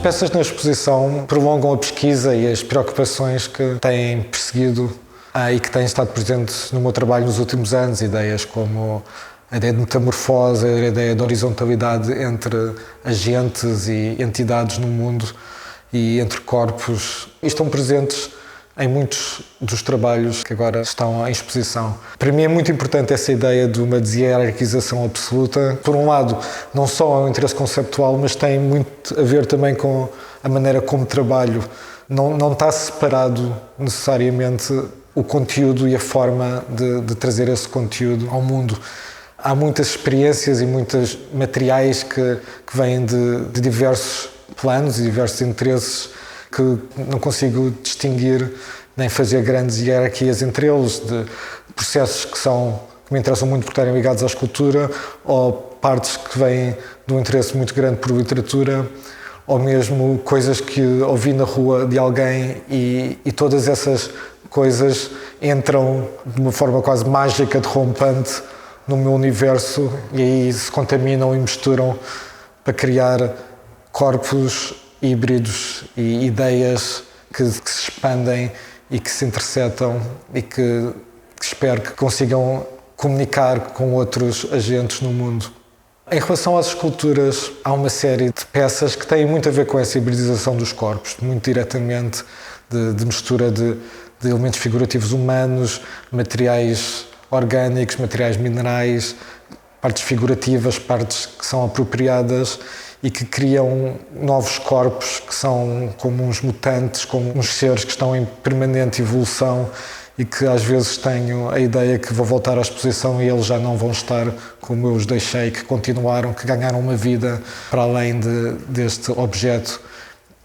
peças na exposição prolongam a pesquisa e as preocupações que têm perseguido e que têm estado presentes no meu trabalho nos últimos anos. Ideias como a ideia de metamorfose, a ideia de horizontalidade entre agentes e entidades no mundo e entre corpos, e estão presentes em muitos dos trabalhos que agora estão em exposição. Para mim é muito importante essa ideia de uma deshierarquização absoluta. Por um lado, não só é um interesse conceptual, mas tem muito a ver também com a maneira como trabalho. Não está separado necessariamente o conteúdo e a forma de trazer esse conteúdo ao mundo. Há muitas experiências e muitos materiais que vêm de diversos planos e diversos interesses que não consigo distinguir nem fazer grandes hierarquias entre eles, de processos que me interessam muito porque estarem ligados à escultura, ou partes que vêm de um interesse muito grande por literatura, ou mesmo coisas que ouvi na rua de alguém e todas essas coisas entram de uma forma quase mágica, derrompante, no meu universo e aí se contaminam e misturam para criar corpos híbridos e ideias que se expandem e que se interceptam e que espero que consigam comunicar com outros agentes no mundo. Em relação às esculturas, há uma série de peças que têm muito a ver com essa hibridização dos corpos, muito diretamente de mistura de elementos figurativos humanos, materiais orgânicos, materiais minerais, partes figurativas, partes que são apropriadas e que criam novos corpos que são como uns mutantes, como uns seres que estão em permanente evolução e que às vezes tenho a ideia que vou voltar à exposição e eles já não vão estar como eu os deixei, que continuaram, que ganharam uma vida para além deste objeto.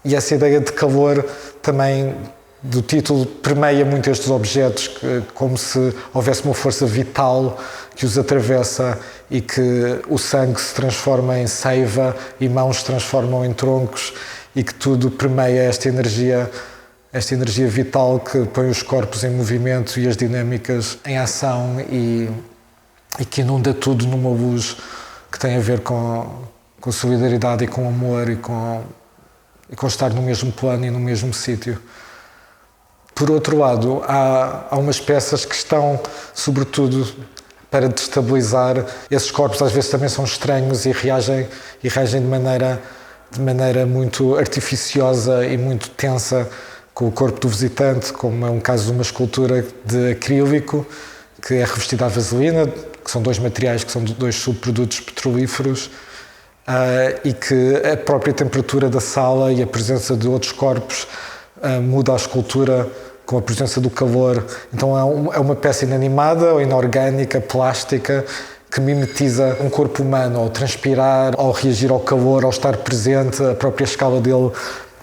E essa ideia de calor também do título permeia muito estes objetos, como se houvesse uma força vital que os atravessa e que o sangue se transforma em seiva e mãos se transformam em troncos e que tudo permeia esta energia vital que põe os corpos em movimento e as dinâmicas em ação e que inunda tudo numa luz que tem a ver com solidariedade e com amor e com estar no mesmo plano e no mesmo sítio. Por outro lado, há umas peças que estão, sobretudo, para destabilizar. Esses corpos às vezes também são estranhos e reagem de maneira muito artificiosa e muito tensa com o corpo do visitante, como é um caso de uma escultura de acrílico que é revestida a vaselina, que são dois materiais que são dois subprodutos petrolíferos, e que a própria temperatura da sala e a presença de outros corpos muda a escultura com a presença do calor. Então é uma peça inanimada ou inorgânica, plástica, que mimetiza um corpo humano, ao transpirar, ao reagir ao calor, ao estar presente. A própria escala dele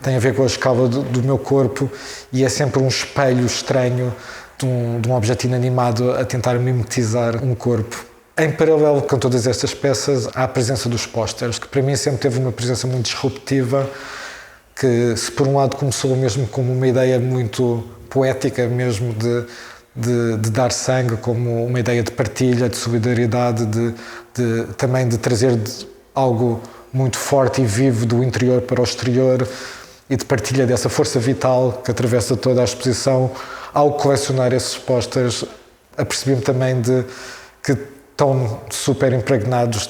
tem a ver com a escala do meu corpo e é sempre um espelho estranho de um objeto inanimado a tentar mimetizar um corpo. Em paralelo com todas estas peças, há a presença dos pósteres, que para mim sempre teve uma presença muito disruptiva, que se por um lado começou mesmo como uma ideia muito poética mesmo de dar sangue, como uma ideia de partilha, de solidariedade, também de trazer algo muito forte e vivo do interior para o exterior e de partilha dessa força vital que atravessa toda a exposição. Ao colecionar esses pósteres, apercebi-me também que estão super impregnados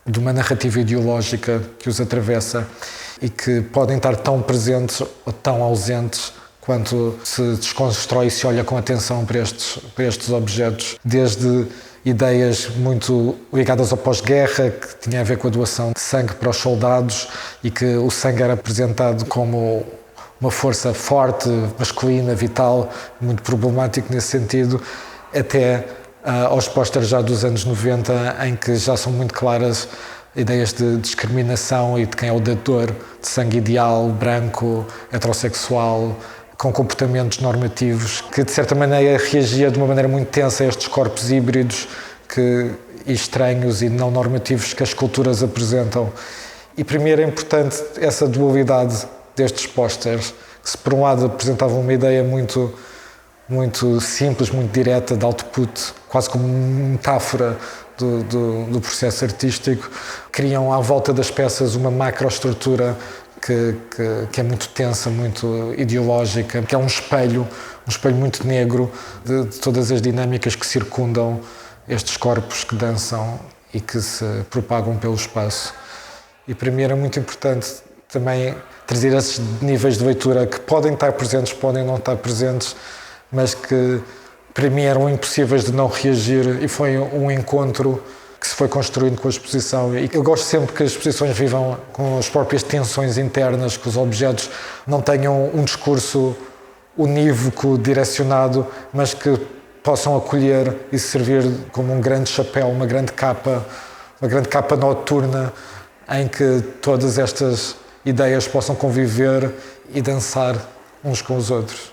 de uma narrativa ideológica que os atravessa e que podem estar tão presentes ou tão ausentes quando se desconstrói e se olha com atenção para estes objetos, desde ideias muito ligadas ao pós-guerra, que tinha a ver com a doação de sangue para os soldados e que o sangue era apresentado como uma força forte, masculina, vital, muito problemático nesse sentido, até aos pósteres já dos anos 90, em que já são muito claras ideias de discriminação e de quem é o dador de sangue ideal, branco, heterossexual, com comportamentos normativos, que de certa maneira reagia de uma maneira muito tensa a estes corpos híbridos e estranhos e não normativos que as esculturas apresentam. E para mim era importante essa dualidade destes pósteres, que se por um lado apresentavam uma ideia muito simples, muito direta, de output, quase como uma metáfora do processo artístico, criam à volta das peças uma macroestrutura que é muito tensa, muito ideológica, que é um espelho muito negro de todas as dinâmicas que circundam estes corpos que dançam e que se propagam pelo espaço. E para mim era muito importante também trazer esses níveis de leitura que podem estar presentes, podem não estar presentes, mas que para mim eram impossíveis de não reagir, e foi um encontro que se foi construindo com a exposição. E eu gosto sempre que as exposições vivam com as próprias tensões internas, que os objetos não tenham um discurso unívoco, direcionado, mas que possam acolher e servir como um grande chapéu, uma grande capa noturna, em que todas estas ideias possam conviver e dançar uns com os outros.